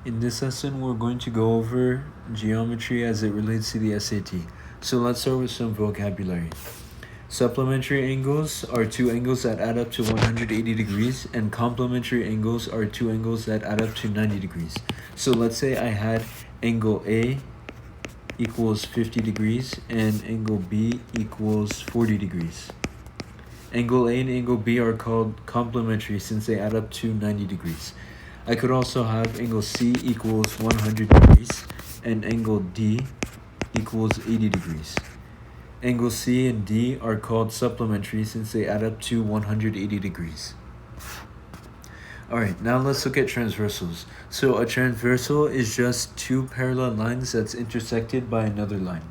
In this lesson, we're going to go over geometry as it relates to the SAT. So let's start with some vocabulary. Supplementary angles are two angles that add up to 180 degrees, and complementary angles are two angles that add up to 90 degrees. So let's say I had angle A equals 50 degrees and angle B equals 40 degrees. Angle A and angle B are called complementary since they add up to 90 degrees. I could also have angle C equals 100 degrees and angle D equals 80 degrees. Angle C and D are called supplementary since they add up to 180 degrees. Alright, now let's look at transversals. So a transversal is just two parallel lines that's intersected by another line.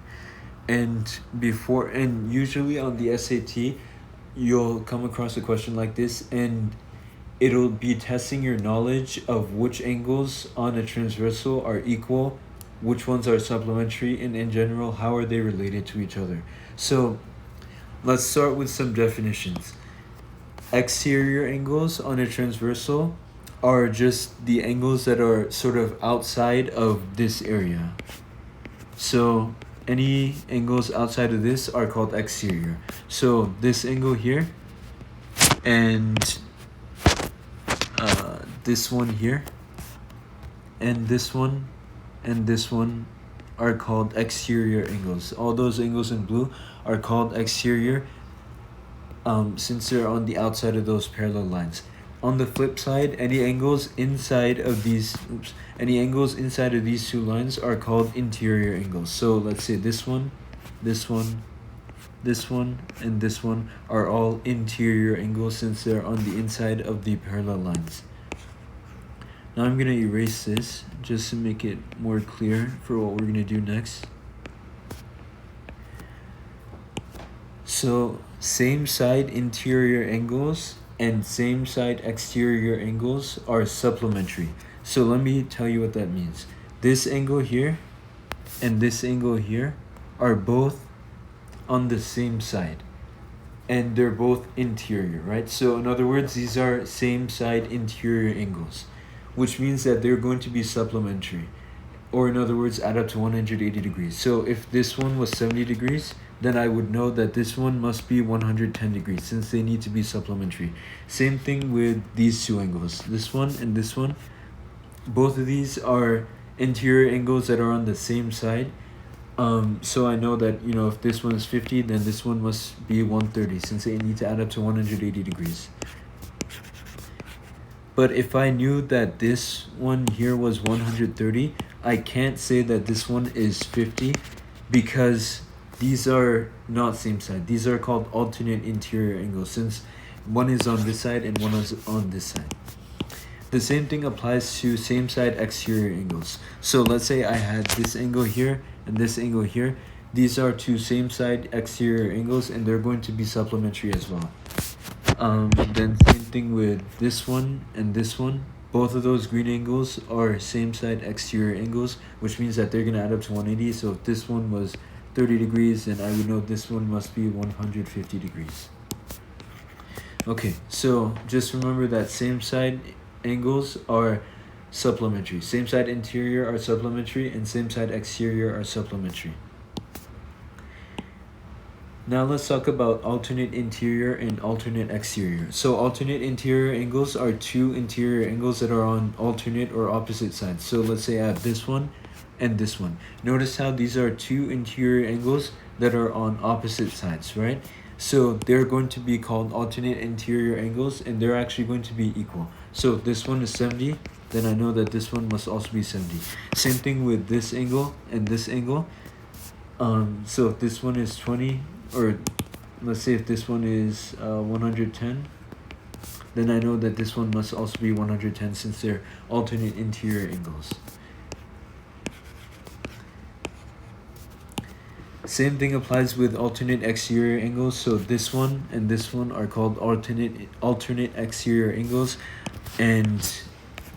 And usually on the SAT, you'll come across a question like this, and it'll be testing your knowledge of which angles on a transversal are equal, which ones are supplementary, and in general, how are they related to each other. So let's start with some definitions. Exterior angles on a transversal are just the angles that are sort of outside of this area. So any angles outside of this are called exterior. So this angle here and this one here and this one are called exterior angles. All those angles in blue are called exterior since they're on the outside of those parallel lines. On the flip side, any angles inside of these two lines are called interior angles. So let's say this one, and this one are all interior angles since they're on the inside of the parallel lines. Now I'm going to erase this just to make it more clear for what we're going to do next. So same side interior angles and same side exterior angles are supplementary. So let me tell you what that means. This angle here and this angle here are both on the same side, and they're both interior, right? So in other words, these are same side interior angles, which means that they're going to be supplementary, or in other words, add up to 180 degrees. So if this one was 70 degrees, then I would know that this one must be 110 degrees since they need to be supplementary. Same thing with these two angles, this one and this one. Both of these are interior angles that are on the same side. So I know that, if this one is 50, then this one must be 130 since they need to add up to 180 degrees. But if I knew that this one here was 130, I can't say that this one is 50 because these are not same side. These are called alternate interior angles since one is on this side and one is on this side. The same thing applies to same side exterior angles. So let's say I had this angle here and this angle here. These are two same side exterior angles and they're going to be supplementary as well. Then same thing with this one and this one. Both of those green angles are same side exterior angles, which means that they're going to add up to 180. So if this one was 30 degrees, then I would know this one must be 150 degrees. Okay, so just remember that same side angles are supplementary. Same side interior are supplementary and same side exterior are supplementary. Now let's talk about alternate interior and alternate exterior. So alternate interior angles are two interior angles that are on alternate or opposite sides. So let's say I have this one and this one. Notice how these are two interior angles that are on opposite sides, right? So they're going to be called alternate interior angles and they're actually going to be equal. So if this one is 70, then I know that this one must also be 70. Same thing with this angle and this angle. So if this one is 20, or let's say if this one is 110, then I know that this one must also be 110 since they're alternate interior angles. Same thing applies with alternate exterior angles. So this one and this one are called alternate exterior angles, and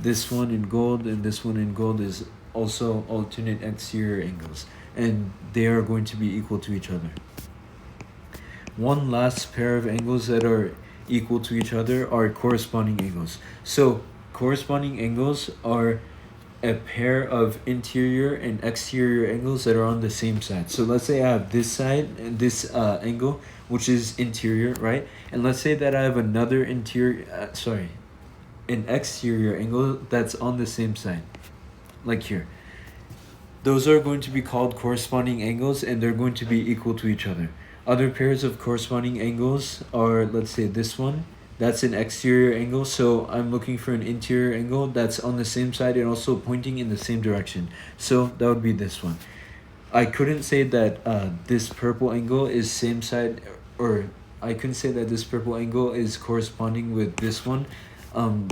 this one in gold and this one in gold is also alternate exterior angles, and they are going to be equal to each other. One last pair of angles that are equal to each other are corresponding angles. So corresponding angles are a pair of interior and exterior angles that are on the same side. So let's say I have this side and this angle, which is interior, right? And let's say that I have another an exterior angle that's on the same side, like here. Those are going to be called corresponding angles, and they're going to be equal to each other. Other pairs of corresponding angles are, let's say this one, that's an exterior angle, so I'm looking for an interior angle that's on the same side and also pointing in the same direction. So that would be this one. I couldn't say that this purple angle is same side, or I couldn't say that this purple angle is corresponding with this one,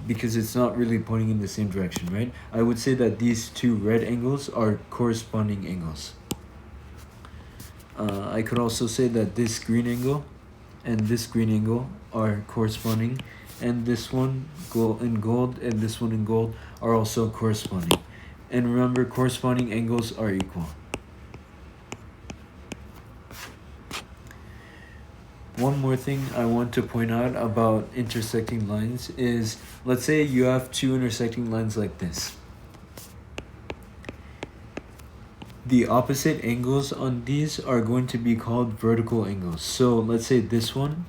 because it's not really pointing in the same direction, right? I would say that these two red angles are corresponding angles. I could also say that this green angle and this green angle are corresponding, and this one in gold and this one in gold are also corresponding. And remember, corresponding angles are equal. One more thing I want to point out about intersecting lines is, let's say you have two intersecting lines like this. The opposite angles on these are going to be called vertical angles. So let's say this one.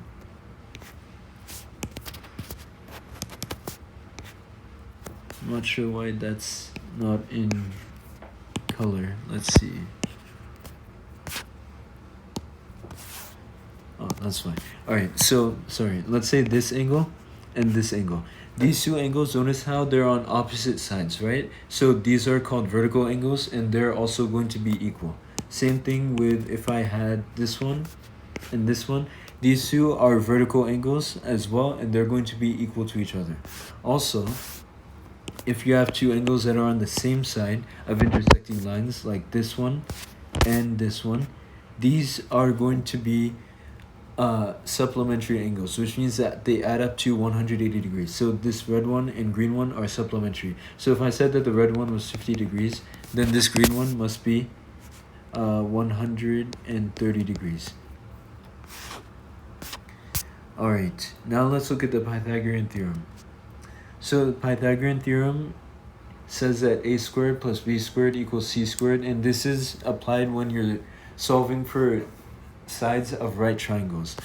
I'm not sure why that's not in color. Let's see. Oh, that's fine. Alright, so sorry. Let's say this angle and this angle. These two angles, notice how they're on opposite sides, right? So these are called vertical angles, and they're also going to be equal. Same thing with if I had this one and this one. These two are vertical angles as well, and they're going to be equal to each other. Also, if you have two angles that are on the same side of intersecting lines, like this one and this one, these are going to be supplementary angles, which means that they add up to 180 degrees. So this red one and green one are supplementary. So if I said that the red one was 50 degrees, then this green one must be 130 degrees. Alright, now let's look at the Pythagorean theorem. So the Pythagorean theorem says that a squared plus b squared equals c squared, and this is applied when you're solving for sides of right triangles.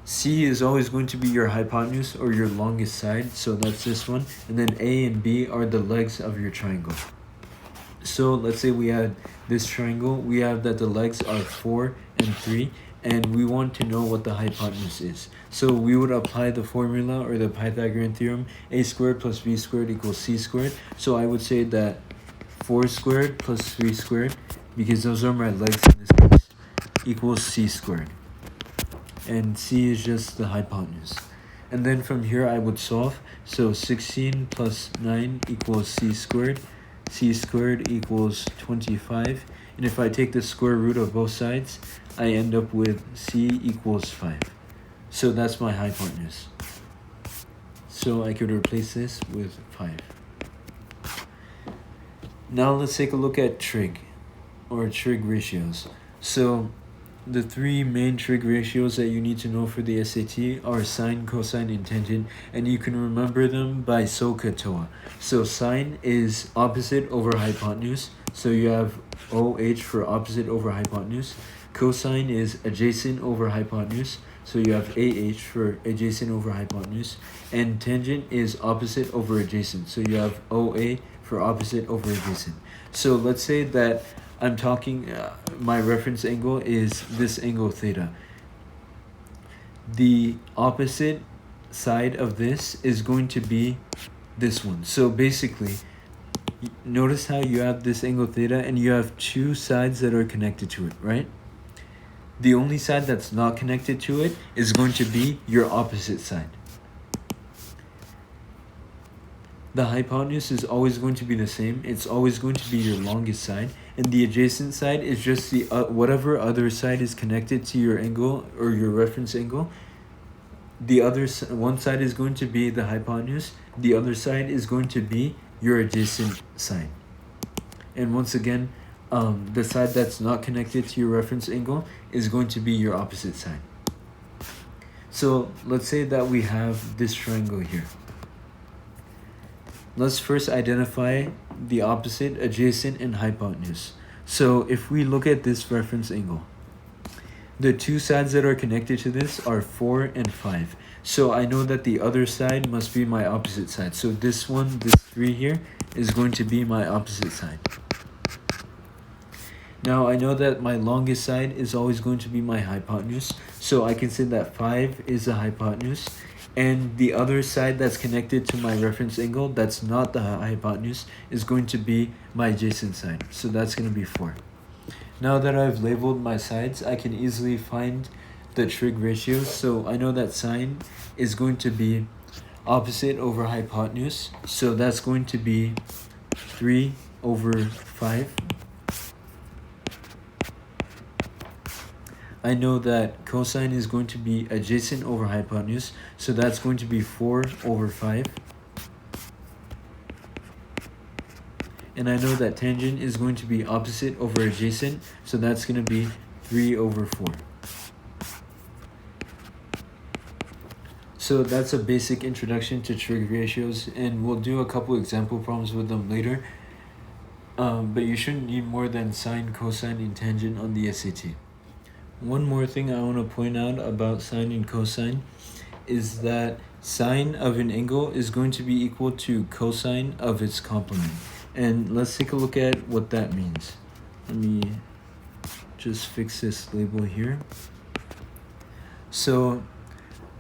C is always going to be your hypotenuse or your longest side, so that's this one, and then A and B are the legs of your triangle. So let's say we had this triangle, we have that the legs are 4 and 3, and we want to know what the hypotenuse is. So we would apply the formula or the Pythagorean theorem, a squared plus b squared equals c squared. So I would say that 4 squared plus 3 squared, because those are my legs in this case, equals c squared. And c is just the hypotenuse. And then from here I would solve. So 16 plus 9 equals c squared. C squared equals 25. And if I take the square root of both sides, I end up with c equals 5. So that's my hypotenuse. So I could replace this with 5. Now let's take a look at trig, or trig ratios. So the three main trig ratios that you need to know for the SAT are sine, cosine, and tangent, and you can remember them by SOHCAHTOA. So sine is opposite over hypotenuse, so you have OH for opposite over hypotenuse. Cosine is adjacent over hypotenuse, so you have AH for adjacent over hypotenuse. And tangent is opposite over adjacent, so you have OA for opposite over adjacent. So let's say that I'm talking, my reference angle is this angle theta. The opposite side of this is going to be this one. So basically, notice how you have this angle theta and you have two sides that are connected to it, right? The only side that's not connected to it is going to be your opposite side. The hypotenuse is always going to be the same. It's always going to be your longest side. And the adjacent side is just the whatever other side is connected to your angle or your reference angle. The other one side is going to be the hypotenuse. The other side is going to be your adjacent side. And once again, the side that's not connected to your reference angle is going to be your opposite side. So let's say that we have this triangle here. let's first identify the opposite, adjacent, and hypotenuse. So if we look at this reference angle, the two sides that are connected to this are 4 and 5. So I know that the other side must be my opposite side. So this one, this 3 here, is going to be my opposite side. Now I know that my longest side is always going to be my hypotenuse. So I can say that 5 is the hypotenuse. And the other side that's connected to my reference angle, that's not the hypotenuse, is going to be my adjacent side. So that's going to be 4. Now that I've labeled my sides, I can easily find the trig ratios. So I know that sine is going to be opposite over hypotenuse. So that's going to be 3 over 5. I know that cosine is going to be adjacent over hypotenuse. So that's going to be 4 over 5. And I know that tangent is going to be opposite over adjacent, so that's going to be 3 over 4. So that's a basic introduction to trig ratios, and we'll do a couple example problems with them later. But you shouldn't need more than sine, cosine, and tangent on the SAT. One more thing I want to point out about sine and cosine is that sine of an angle is going to be equal to cosine of its complement. And let's take a look at what that means. Let me just fix this label here. So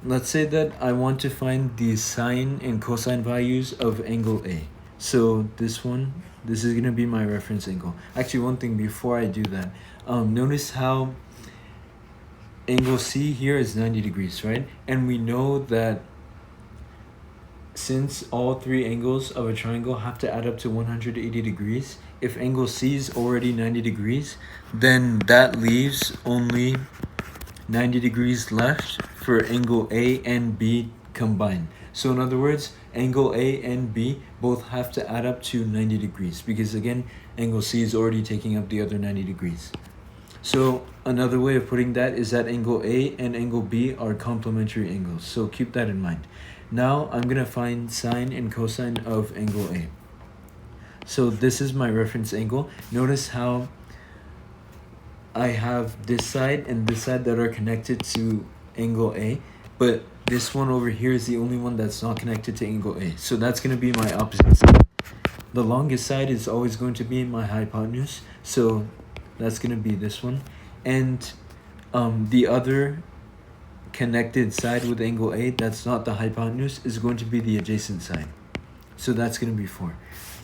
let's say that I want to find the sine and cosine values of angle A. So this is going to be my reference angle. Actually, one thing before I do that, notice how angle C here is 90 degrees, right? And we know that since all three angles of a triangle have to add up to 180 degrees, if angle C is already 90 degrees, then that leaves only 90 degrees left for angle A and B combined. So in other words, angle A and B both have to add up to 90 degrees because again, angle C is already taking up the other 90 degrees. So another way of putting that is that angle A and angle B are complementary angles. So keep that in mind. Now I'm going to find sine and cosine of angle A. So this is my reference angle. Notice how I have this side and this side that are connected to angle A, but this one over here is the only one that's not connected to angle A. So that's going to be my opposite side. The longest side is always going to be my hypotenuse, so that's going to be this one. And the other connected side with angle A that's not the hypotenuse is going to be the adjacent side. So that's going to be 4.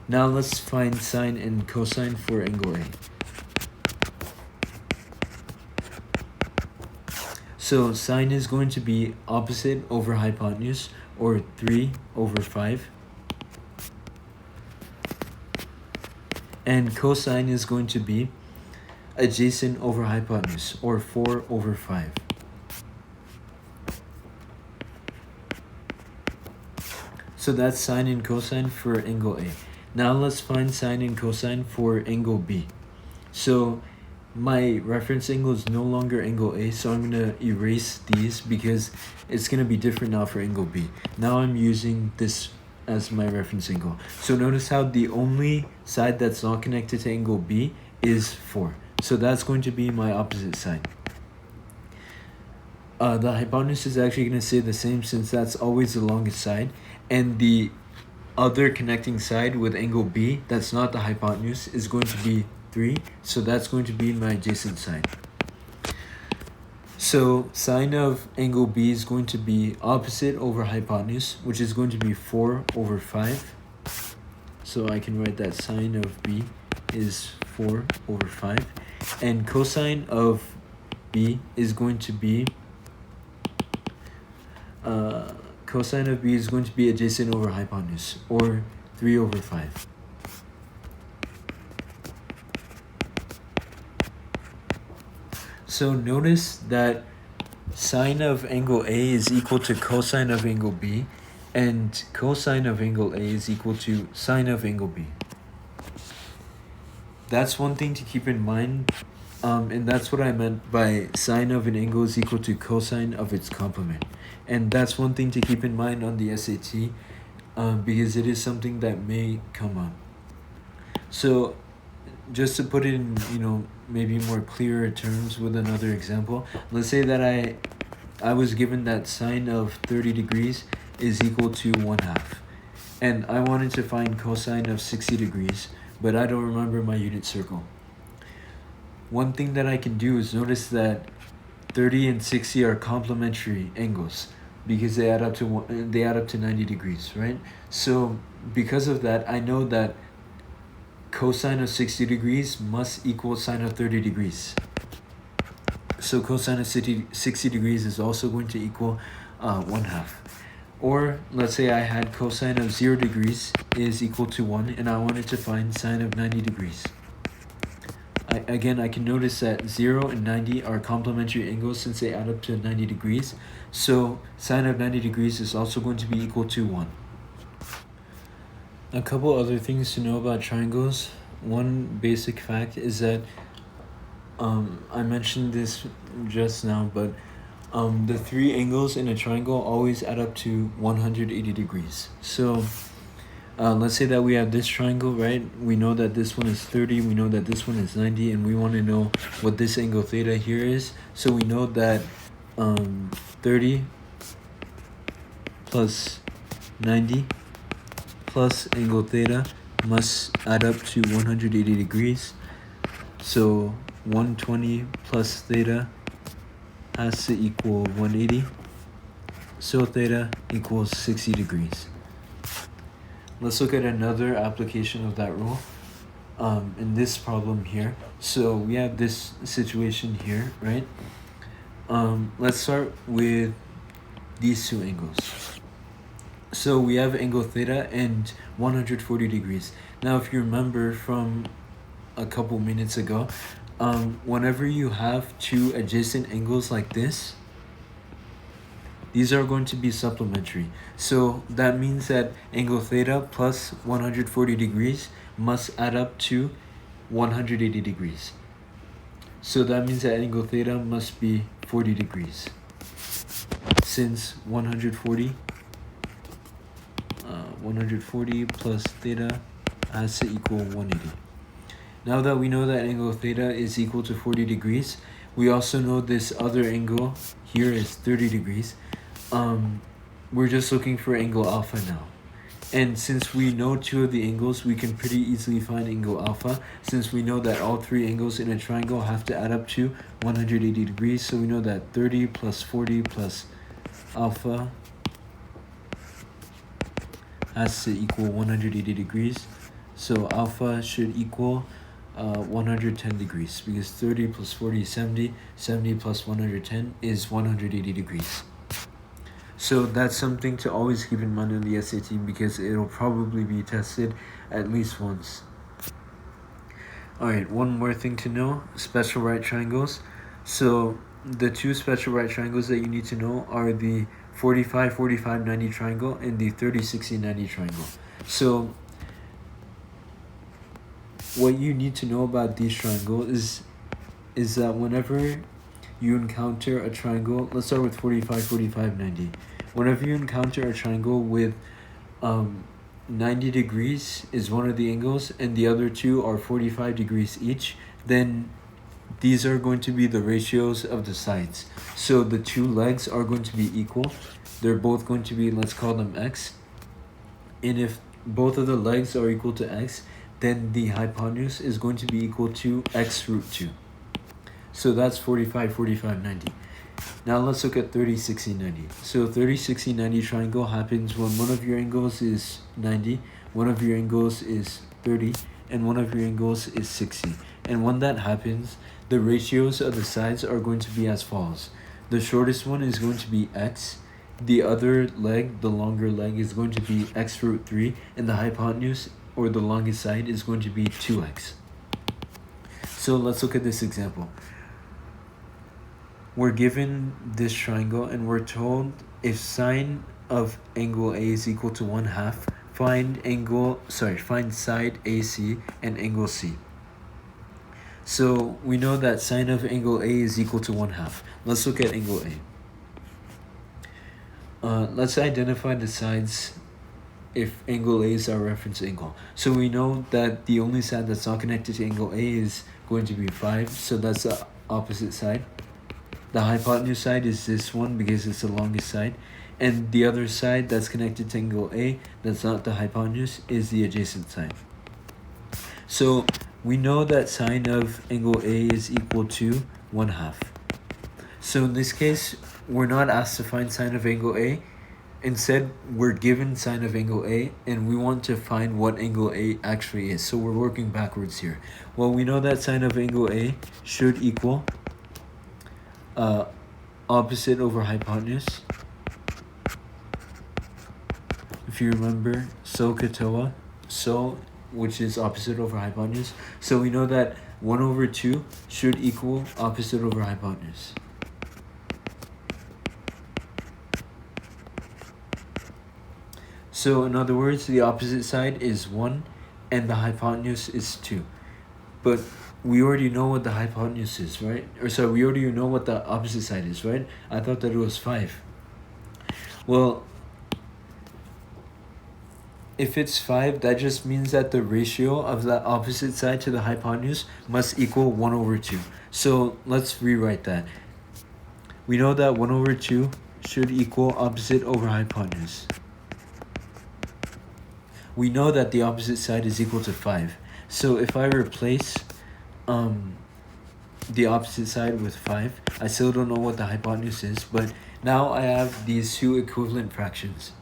Now let's find sine and cosine for angle A. So sine is going to be opposite over hypotenuse, or 3 over 5. And cosine is going to be adjacent over hypotenuse, or 4 over 5. So that's sine and cosine for angle A. Now let's find sine and cosine for angle B. So my reference angle is no longer angle A, so I'm going to erase these because it's going to be different now for angle B. Now I'm using this as my reference angle. So notice how the only side that's not connected to angle B is 4. So that's going to be my opposite side. The hypotenuse is actually going to stay the same since that's always the longest side. And the other connecting side with angle B that's not the hypotenuse is going to be 3. So that's going to be my adjacent side. So sine of angle B is going to be opposite over hypotenuse, which is going to be 4 over 5. So I can write that sine of B is 4 over 5. And cosine of B is going to be cosine of B is going to be adjacent over hypotenuse, or 3 over 5. So notice that sine of angle A is equal to cosine of angle B, and cosine of angle A is equal to sine of angle B. That's one thing to keep in mind, and that's what I meant by sine of an angle is equal to cosine of its complement. And that's one thing to keep in mind on the SAT. because it is something that may come up. So just to put it in, maybe more clearer terms with another example, let's say that I was given that sine of 30 degrees is equal to 1/2. And I wanted to find cosine of 60 degrees, but I don't remember my unit circle. One thing that I can do is notice that 30 and 60 are complementary angles because they add up to 90 degrees, right? So because of that, I know that cosine of 60 degrees must equal sine of 30 degrees. So cosine of 60 degrees is also going to equal 1/2. Or let's say I had cosine of 0 degrees is equal to 1 and I wanted to find sine of 90 degrees. I can notice that 0 and 90 are complementary angles since they add up to 90 degrees. So sine of 90 degrees is also going to be equal to 1. A couple other things to know about triangles. One basic fact is that I mentioned this just now, but the three angles in a triangle always add up to 180 degrees. So let's say that we have this triangle, right? We know that this one is 30, we know that this one is 90, and we want to know what this angle theta here is. So we know that 30 plus 90 plus angle theta must add up to 180 degrees. So 120 plus theta has to equal 180. So theta equals 60 degrees. Let's look at another application of that rule in this problem here. So we have this situation here, right? Let's start with these two angles. So we have angle theta and 140 degrees. Now, if you remember from a couple minutes ago, whenever you have two adjacent angles like this, these are going to be supplementary. So that means that angle theta plus 140 degrees must add up to 180 degrees. So that means that angle theta must be 40 degrees. Since 140 plus theta has to equal 180. Now that we know that angle theta is equal to 40 degrees, we also know this other angle here is 30 degrees. We're just looking for angle alpha now. And since we know two of the angles, we can pretty easily find angle alpha, since we know that all three angles in a triangle have to add up to 180 degrees. So we know that 30 plus 40 plus alpha has to equal 180 degrees. So alpha should equal 110 degrees, because 30 plus 40 is 70. 70 plus 110 is 180 degrees. So that's something to always keep in mind on the SAT, because it'll probably be tested at least once. Alright, one more thing to know, special right triangles. So the two special right triangles that you need to know are the 45-45-90 triangle and the 30-60-90 triangle. So what you need to know about these triangles is that whenever you encounter a triangle, let's start with 45-45-90. Whenever you encounter a triangle with 90 degrees is one of the angles and the other two are 45 degrees each, then these are going to be the ratios of the sides. So the two legs are going to be equal. They're both going to be, let's call them x. And if both of the legs are equal to x, then the hypotenuse is going to be equal to x root 2. So that's 45-45-90. Now let's look at 30-60-90. So 30-60-90 triangle happens when one of your angles is 90, one of your angles is 30, and one of your angles is 60. And when that happens, the ratios of the sides are going to be as follows. The shortest one is going to be x, the other leg, the longer leg, is going to be x root 3, and the hypotenuse, or the longest side, is going to be 2x. So let's look at this example. We're given this triangle and we're told if sine of angle A is equal to 1/2, find side AC and angle C. So we know that sine of angle A is equal to 1/2. Let's look at angle A. Let's identify the sides if angle A is our reference angle. So we know that the only side that's not connected to angle A is going to be 5, so that's the opposite side. The hypotenuse side is this one because it's the longest side, and the other side that's connected to angle A that's not the hypotenuse is the adjacent side. So we know that sine of angle A is equal to 1/2. So in this case, we're not asked to find sine of angle A. Instead, we're given sine of angle A, and we want to find what angle A actually is. So we're working backwards here. Well, we know that sine of angle A should equal opposite over hypotenuse. If you remember, SOHCAHTOA, which is opposite over hypotenuse. So we know that 1/2 should equal opposite over hypotenuse. So in other words, the opposite side is 1 and the hypotenuse is 2. But we already know what the hypotenuse is, right? Or sorry, we already know what the opposite side is, right? I thought that it was 5. Well, if it's 5, that just means that the ratio of the opposite side to the hypotenuse must equal 1/2. So let's rewrite that. We know that 1/2 should equal opposite over hypotenuse. We know that the opposite side is equal to 5. So if I replace the opposite side with 5, I still don't know what the hypotenuse is, but now I have these two equivalent fractions.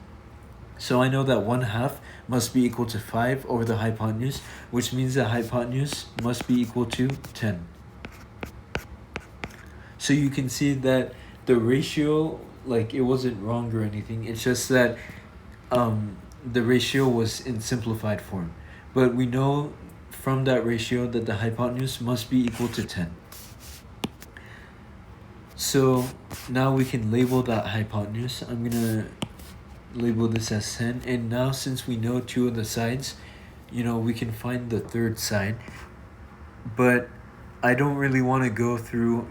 So I know that 1/2 must be equal to 5 over the hypotenuse, which means the hypotenuse must be equal to 10. So you can see that the ratio, like, it wasn't wrong or anything. It's just that the ratio was in simplified form. But we know from that ratio that the hypotenuse must be equal to 10. So now we can label that hypotenuse. I'm going to label this as 10. And now since we know two of the sides, we can find the third side. But I don't really want to go through,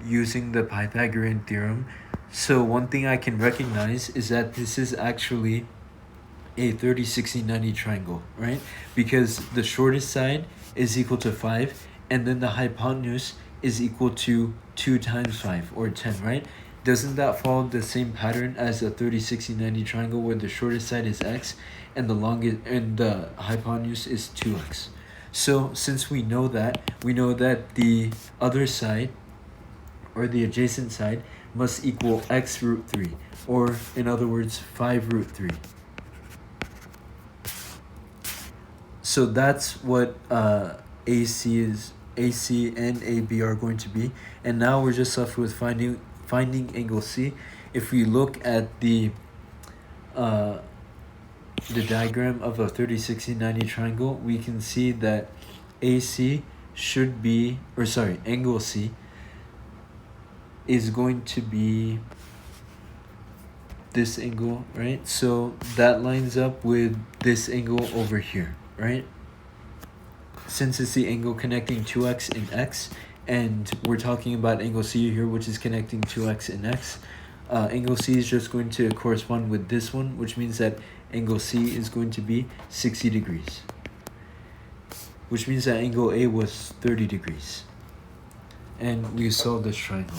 using the Pythagorean theorem. So one thing I can recognize is that this is actually a 30, 60, 90 triangle, right? Because the shortest side is equal to 5, and then the hypotenuse is equal to 2 times 5, or 10, right? Doesn't that follow the same pattern as a 30, 60, 90 triangle where the shortest side is x and the hypotenuse is 2x? So since we know that the other side, or the adjacent side, must equal x root 3, or in other words, 5 root 3. So that's what AC and AB are going to be. And now we're just left with finding angle C. If we look at the diagram of a 30, 60, 90 triangle, we can see that AC should be, angle C is going to be this angle, right? So that lines up with this angle over here, right? Since it's the angle connecting 2x and x, and we're talking about angle C here, which is connecting 2x and x, angle C is just going to correspond with this one, which means that angle C is going to be 60 degrees, which means that angle A was 30 degrees. And we solved this triangle.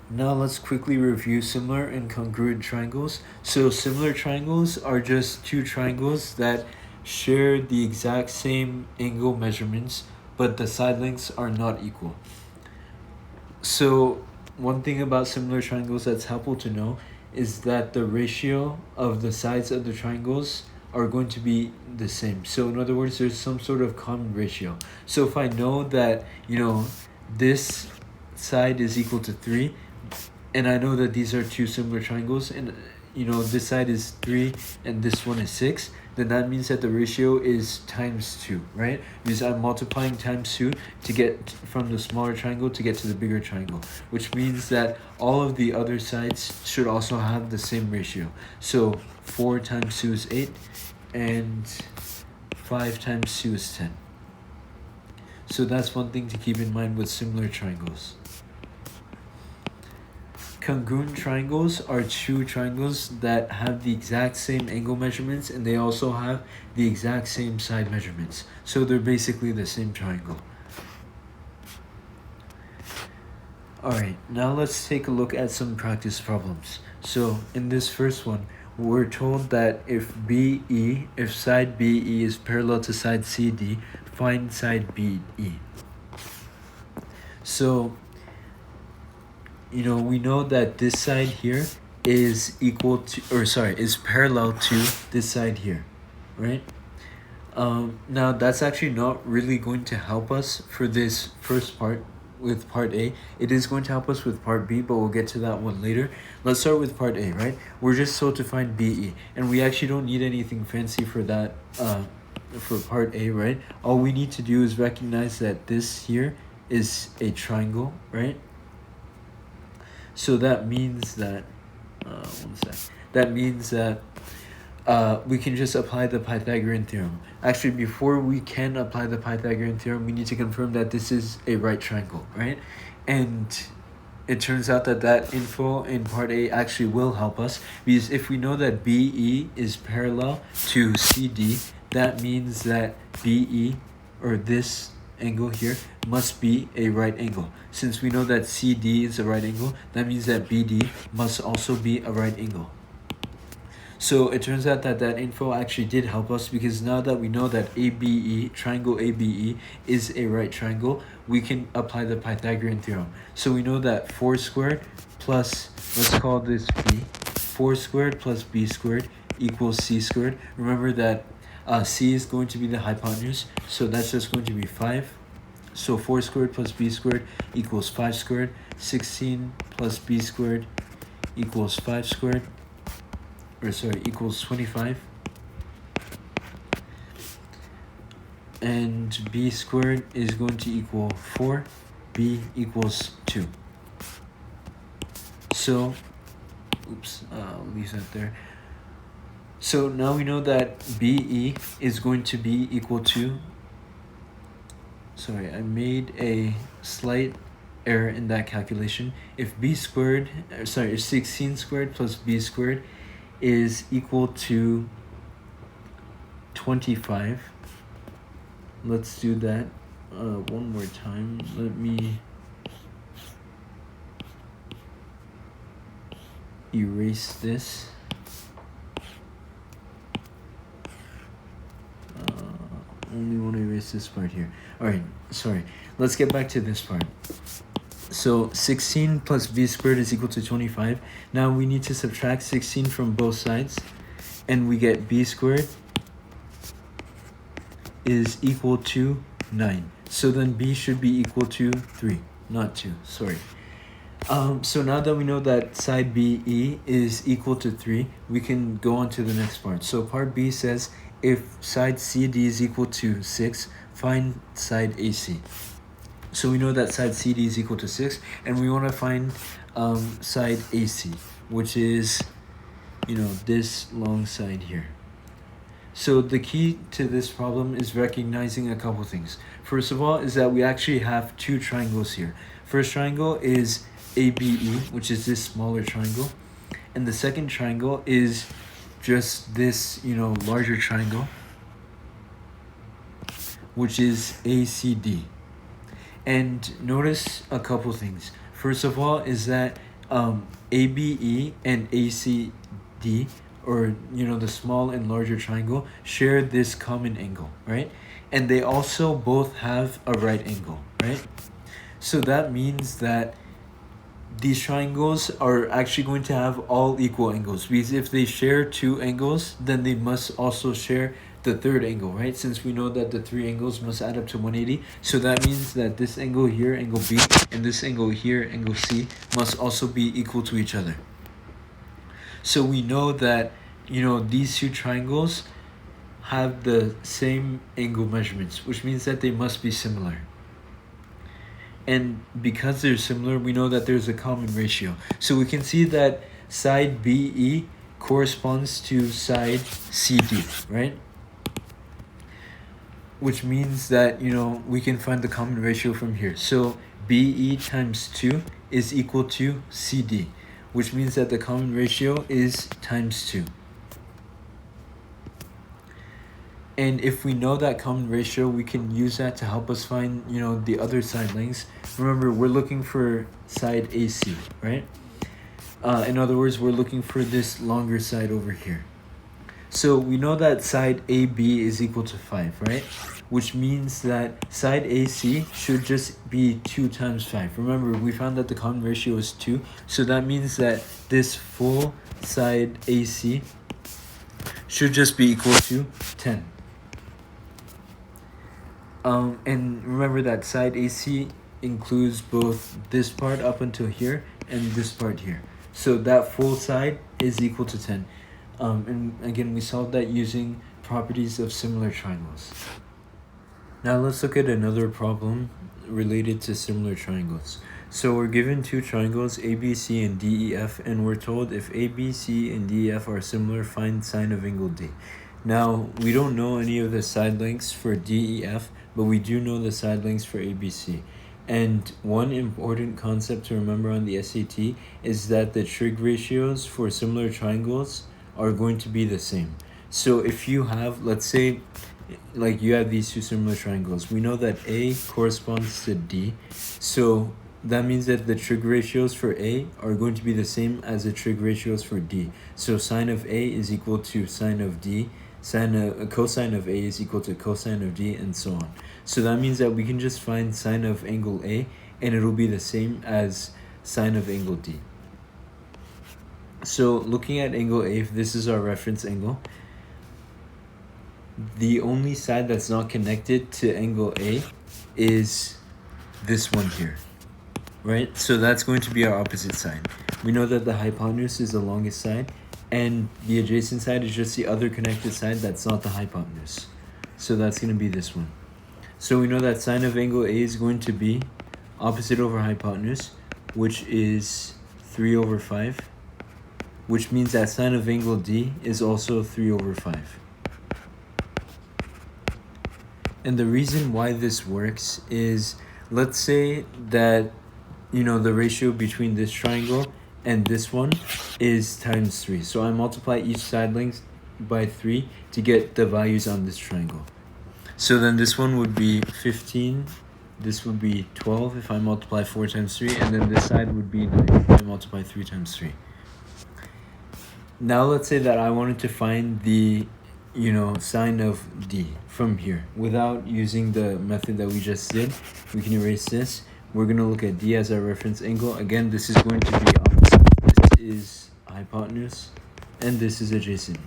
Now let's quickly review similar and congruent triangles. So similar triangles are just two triangles that share the exact same angle measurements, but the side lengths are not equal. So one thing about similar triangles that's helpful to know is that the ratio of the sides of the triangles are going to be the same. So in other words, there's some sort of common ratio. So if I know that, this side is equal to 3, and I know that these are two similar triangles, and this side is 3 and this one is 6, then that means that the ratio is times 2, right? Because I'm multiplying times 2 to get from the smaller triangle to get to the bigger triangle, which means that all of the other sides should also have the same ratio. So 4 times 2 is 8, and 5 times 2 is 10. So that's one thing to keep in mind with similar triangles. congruent triangles are two triangles that have the exact same angle measurements and they also have the exact same side measurements. So they're basically the same triangle. Alright, now let's take a look at some practice problems. So in this first one, we're told that if side BE is parallel to side CD, find side BE. So, we know that this side here is is parallel to this side here, right? Now that's actually not really going to help us for this first part with part A. It is going to help us with part B, but we'll get to that one later. Let's start with part A, right? We're just told to find BE, and we actually don't need anything fancy for that, for part A, right? All we need to do is recognize that this here is a triangle, right? So that means that, that means that we can just apply the Pythagorean theorem. Actually, before we can apply the Pythagorean theorem, we need to confirm that this is a right triangle, right? And it turns out that that info in part A actually will help us, because if we know that BE is parallel to CD, that means that BE, or this angle here, must be a right angle. Since we know that CD is a right angle, that means that BD must also be a right angle. So it turns out that that info actually did help us, because now that we know that triangle ABE is a right triangle, we can apply the Pythagorean theorem. So we know that 4 squared plus, let's call this B, 4 squared plus B squared equals C squared. Remember that C is going to be the hypotenuse, so that's just going to be 5. So 4 squared plus B squared equals 5 squared. 16 plus B squared equals 5 squared. Equals 25. And B squared is going to equal 4. B equals 2. So, I'll leave that there. So now we know that BE is going to be equal to, I made a slight error in that calculation. If if 16 squared plus B squared is equal to 25. Let's do that one more time. Let me erase this. Only want to erase this part here. Alright, sorry. Let's get back to this part. So 16 plus B squared is equal to 25. Now we need to subtract 16 from both sides, and we get B squared is equal to 9. So then B should be equal to 3, not 2, sorry. So now that we know that side BE is equal to 3, we can go on to the next part. So part B says, if side CD is equal to 6, find side AC. So we know that side CD is equal to 6, and we want to find side AC, which is, this long side here. So the key to this problem is recognizing a couple things. First of all is that we actually have two triangles here. First triangle is ABE, which is this smaller triangle, and the second triangle is just this, larger triangle, which is ACD. And notice a couple things. First of all is that ABE and ACD, or the small and larger triangle, share this common angle, right? And they also both have a right angle, right? So that means that these triangles are actually going to have all equal angles, because if they share two angles, then they must also share the third angle, right? Since we know that the three angles must add up to 180. So that means that this angle here, angle B, and this angle here, angle C, must also be equal to each other. So we know that, these two triangles have the same angle measurements, which means that they must be similar. And because they're similar, we know that there's a common ratio. So we can see that side BE corresponds to side CD, right? Which means that, we can find the common ratio from here. So BE times 2 is equal to CD, which means that the common ratio is times 2. And if we know that common ratio, we can use that to help us find, the other side lengths. Remember, we're looking for side AC, right? In other words, we're looking for this longer side over here. So we know that side AB is equal to 5, right? Which means that side AC should just be 2 times 5. Remember, we found that the common ratio is 2. So that means that this full side AC should just be equal to 10. And remember that side AC includes both this part up until here and this part here. So that full side is equal to 10. And again, we solved that using properties of similar triangles. Now let's look at another problem related to similar triangles. So we're given two triangles, ABC and DEF, and we're told if ABC and DEF are similar, find sine of angle D. Now, we don't know any of the side lengths for DEF, but we do know the side lengths for ABC. And one important concept to remember on the SAT is that the trig ratios for similar triangles are going to be the same. So if you have, let's say, like you have these two similar triangles, we know that A corresponds to D. So that means that the trig ratios for A are going to be the same as the trig ratios for D. So sine of A is equal to sine of D. Cosine of A is equal to cosine of D, and so on. So that means that we can just find sine of angle A, and it'll be the same as sine of angle D. So looking at angle A, if this is our reference angle, the only side that's not connected to angle A is this one here, right? So that's going to be our opposite side. We know that the hypotenuse is the longest side, and the adjacent side is just the other connected side that's not the hypotenuse. So that's going to be this one. So we know that sine of angle A is going to be opposite over hypotenuse, which is 3 over 5, which means that sine of angle D is also 3 over 5. And the reason why this works is, let's say that, the ratio between this triangle and this one is times 3. So I multiply each side length by 3 to get the values on this triangle. So then this one would be 15, this would be 12 if I multiply 4 times 3, and then this side would be 9 if I multiply 3 times 3. Now let's say that I wanted to find the sine of D from here without using the method that we just did. We can erase this. We're going to look at D as our reference angle. Again, this is going to be opposite. This is hypotenuse, and this is adjacent.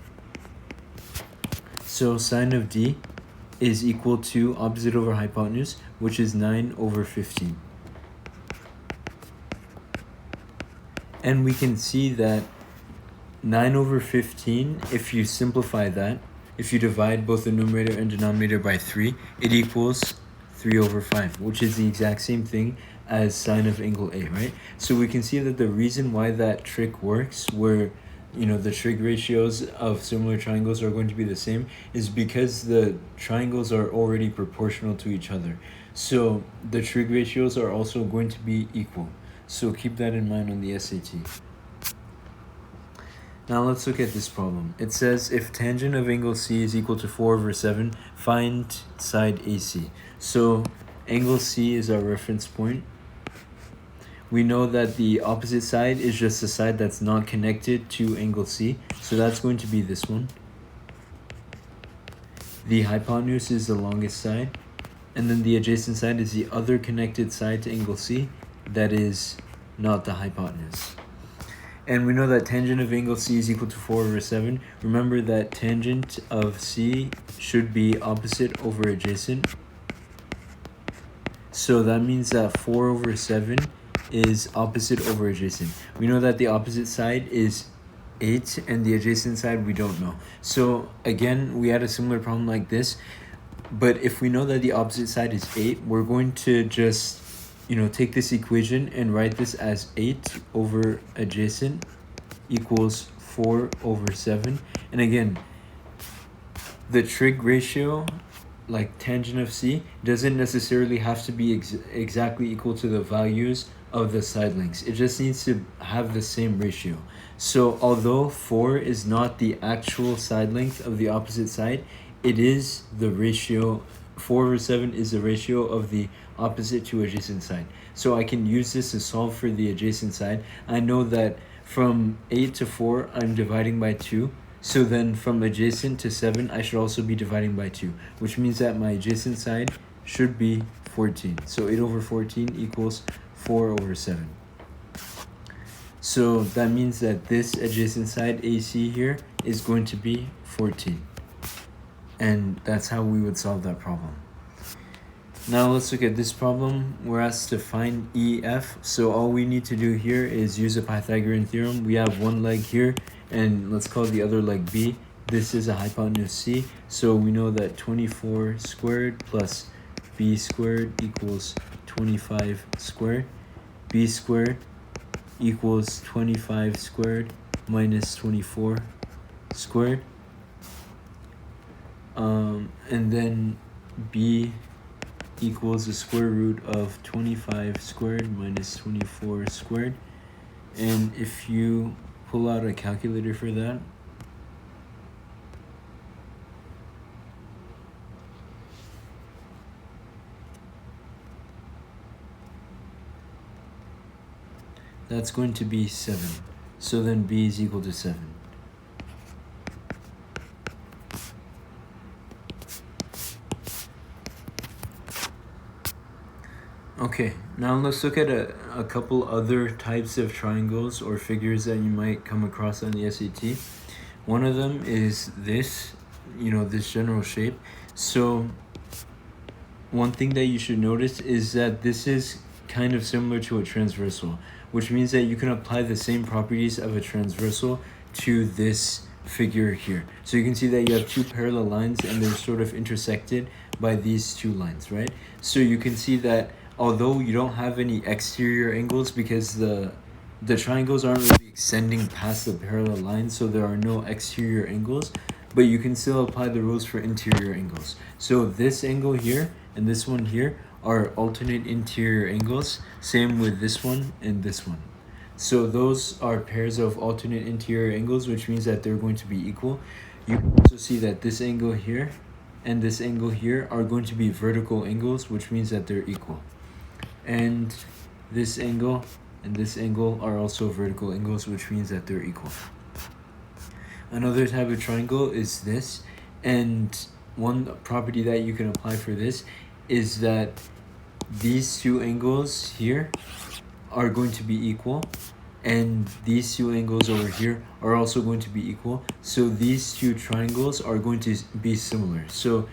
So sine of D is equal to opposite over hypotenuse, which is 9 over 15. And we can see that 9 over 15, if you simplify that, if you divide both the numerator and denominator by 3, it equals 3 over 5, which is the exact same thing as sine of angle A, right? So we can see that the reason why that trick works, where the trig ratios of similar triangles are going to be the same, is because the triangles are already proportional to each other. So the trig ratios are also going to be equal. So keep that in mind on the SAT. Now let's look at this problem. It says if tangent of angle C is equal to 4 over 7, find side AC. So angle C is our reference point. We know that the opposite side is just the side that's not connected to angle C. So that's going to be this one. The hypotenuse is the longest side. And then the adjacent side is the other connected side to angle C that is not the hypotenuse. And we know that tangent of angle C is equal to 4 over 7. Remember that tangent of C should be opposite over adjacent. So that means that 4 over 7 is opposite over adjacent. We know that the opposite side is 8 and the adjacent side we don't know. So again, we had a similar problem like this. But if we know that the opposite side is 8, we're going to just take this equation and write this as 8 over adjacent equals 4 over 7. And again, the trig ratio, like tangent of C, doesn't necessarily have to be exactly equal to the values of the side lengths. It just needs to have the same ratio. So although 4 is not the actual side length of the opposite side, it is the ratio. 4 over 7 is the ratio of the opposite to adjacent side. So I can use this to solve for the adjacent side. I know that from 8 to 4, I'm dividing by 2. So then from adjacent to 7, I should also be dividing by 2, which means that my adjacent side should be 14. So 8 over 14 equals 4 over 7. So that means that this adjacent side AC here is going to be 14. And that's how we would solve that problem. Now let's look at this problem. We're asked to find EF. So all we need to do here is use a Pythagorean theorem. We have one leg here, and let's call the other leg B. This is a hypotenuse C. So we know that 24 squared plus B squared equals 25 squared. B squared equals 25 squared minus 24 squared. And then B equals the square root of 25 squared minus 24 squared. And if you pull out a calculator for that, that's going to be 7. So then B is equal to 7. Okay, now let's look at a couple other types of triangles or figures that you might come across on the SAT. One of them is this, this general shape. So one thing that you should notice is that this is kind of similar to a transversal, which means that you can apply the same properties of a transversal to this figure here. So you can see that you have two parallel lines and they're sort of intersected by these two lines, right? So you can see that although you don't have any exterior angles because the triangles aren't really extending past the parallel lines, so there are no exterior angles, but you can still apply the rules for interior angles. So this angle here and this one here are alternate interior angles, same with this one and this one. So those are pairs of alternate interior angles, which means that they're going to be equal. You can also see that this angle here and this angle here are going to be vertical angles, which means that they're equal. And this angle and this angle are also vertical angles, which means that they're equal. Another type of triangle is this, and one property that you can apply for this is that these two angles here are going to be equal, and these two angles over here are also going to be equal. So these two triangles are going to be similar. So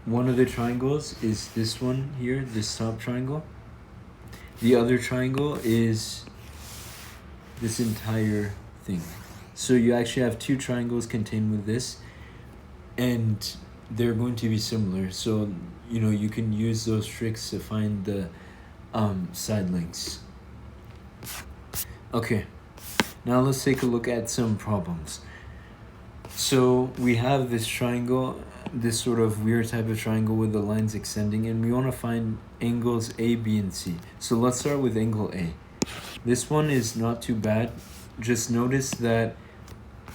one of the triangles is this one here, this top triangle. The other triangle is this entire thing. So you actually have two triangles contained with this, and they're going to be similar. So, you can use those tricks to find the side lengths. Okay, now let's take a look at some problems. So we have this triangle, this sort of weird type of triangle with the lines extending, and we want to find angles A, B, and C. So let's start with angle A. This one is not too bad. Just notice that,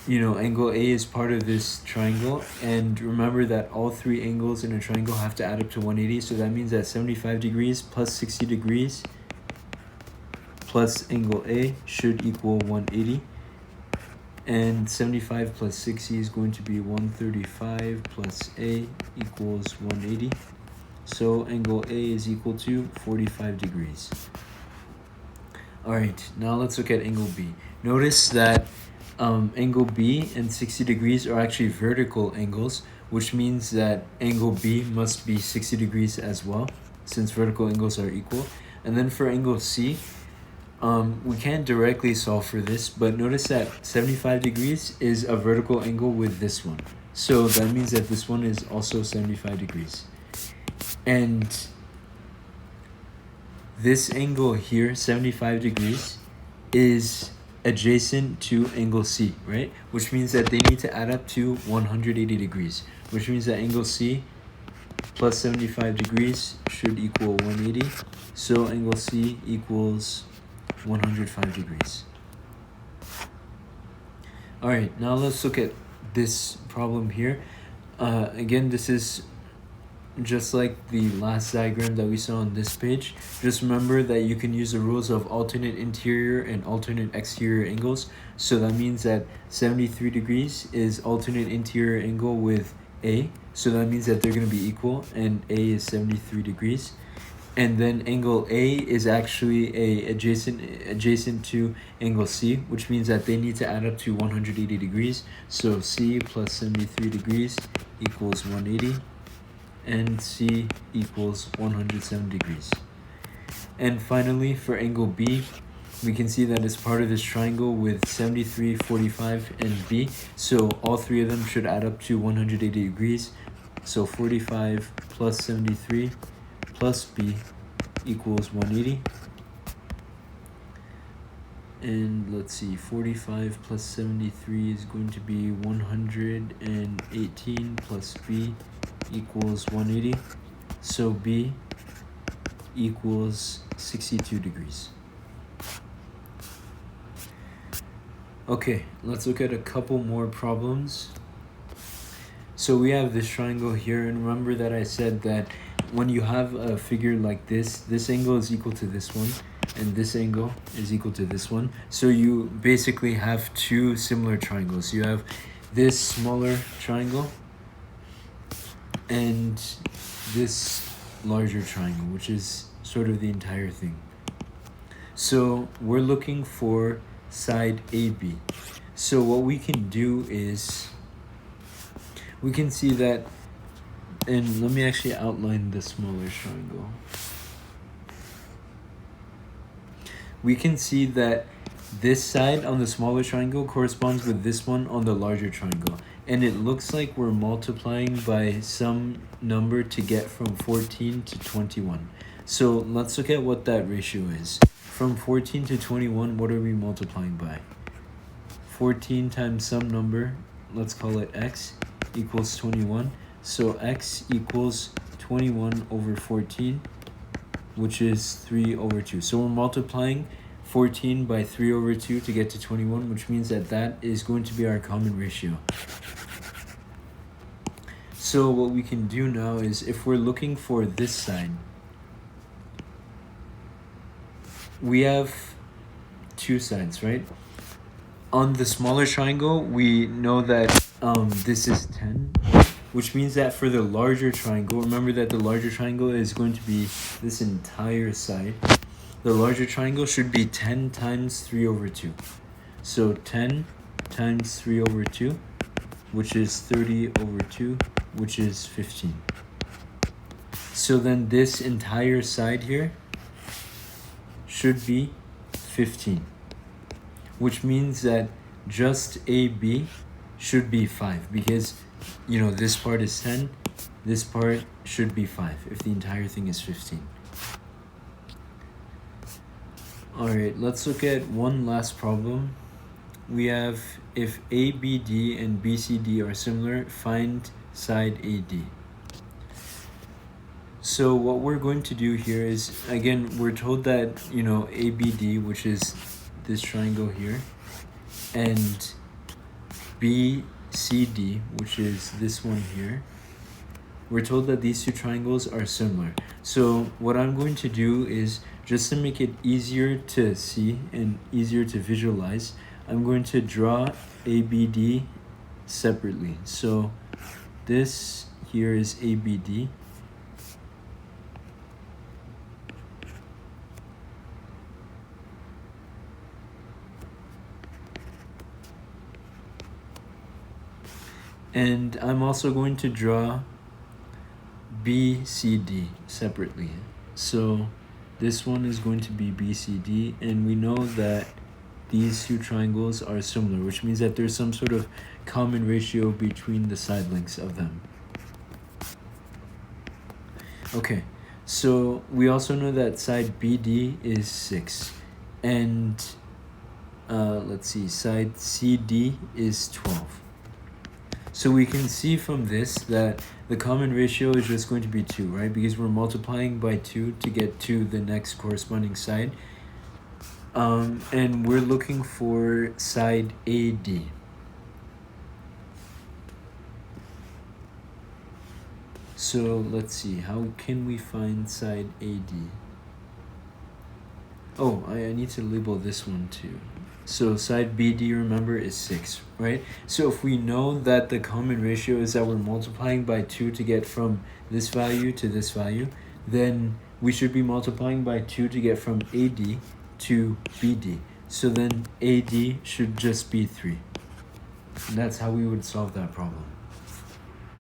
angle A is part of this triangle, and remember that all three angles in a triangle have to add up to 180, so that means that 75 degrees plus 60 degrees plus angle A should equal 180. And 75 plus 60 is going to be 135 plus A equals 180. So angle A is equal to 45 degrees. Alright, now let's look at angle B. Notice that angle B and 60 degrees are actually vertical angles, which means that angle B must be 60 degrees as well, since vertical angles are equal. And then for angle C, we can't directly solve for this, but notice that 75 degrees is a vertical angle with this one. So that means that this one is also 75 degrees. And this angle here, 75 degrees, is adjacent to angle C, right? Which means that they need to add up to 180 degrees, which means that angle C plus 75 degrees should equal 180. So angle C equals 105 degrees. Alright, now let's look at this problem here. Again, this is just like the last diagram that we saw on this page. Just remember that you can use the rules of alternate interior and alternate exterior angles. So that means that 73 degrees is alternate interior angle with A. So that means that they're going to be equal, and A is 73 degrees. And then angle A is actually adjacent to angle C, which means that they need to add up to 180 degrees. So C plus 73 degrees equals 180, and C equals 107 degrees. And finally, for angle B, we can see that it's part of this triangle with 73, 45, and B. So all three of them should add up to 180 degrees. So 45 plus 73 plus B equals 180. And let's see, 45 plus 73 is going to be 118 plus B equals 180. So B equals 62 degrees. Okay, let's look at a couple more problems. So we have this triangle here, and remember that I said that when you have a figure like this angle is equal to this one, and this angle is equal to this one. So you basically have two similar triangles. You have this smaller triangle and this larger triangle, which is sort of the entire thing. So we're looking for side AB. So what we can do is we can see that, and let me actually outline the smaller triangle. We can see that this side on the smaller triangle corresponds with this one on the larger triangle. And it looks like we're multiplying by some number to get from 14 to 21. So let's look at what that ratio is. From 14 to 21, what are we multiplying by? 14 times some number, let's call it x, equals 21. So x equals 21 over 14, which is 3 over 2. So we're multiplying 14 by 3 over 2 to get to 21, which means that that is going to be our common ratio. So what we can do now is, if we're looking for this side, we have two sides, right? On the smaller triangle, we know that this is 10, which means that for the larger triangle, remember that the larger triangle is going to be this entire side. The larger triangle should be 10 times 3 over 2. So 10 times 3 over 2, which is 30 over 2, which is 15. So then this entire side here should be 15, which means that just AB should be 5, because this part is 10, this part should be 5 if the entire thing is 15. Alright, let's look at one last problem. We have, if ABD and BCD are similar, find side AD. So what we're going to do here is, again, we're told that, ABD, which is this triangle here, and BCD, which is this one here, we're told that these two triangles are similar. So what I'm going to do is, just to make it easier to see and easier to visualize, I'm going to draw ABD separately. So this here is ABD. And I'm also going to draw BCD separately. So this one is going to be BCD, and we know that these two triangles are similar, which means that there's some sort of common ratio between the side lengths of them. Okay, so we also know that side BD is 6, and let's see, side CD is 12. So we can see from this that the common ratio is just going to be 2, right? Because we're multiplying by 2 to get to the next corresponding side. And we're looking for side AD. So let's see, how can we find side AD? Oh, I need to label this one too. So side BD, remember, is 6, right? So if we know that the common ratio is that we're multiplying by 2 to get from this value to this value, then we should be multiplying by 2 to get from AD to BD. So then AD should just be 3. And that's how we would solve that problem.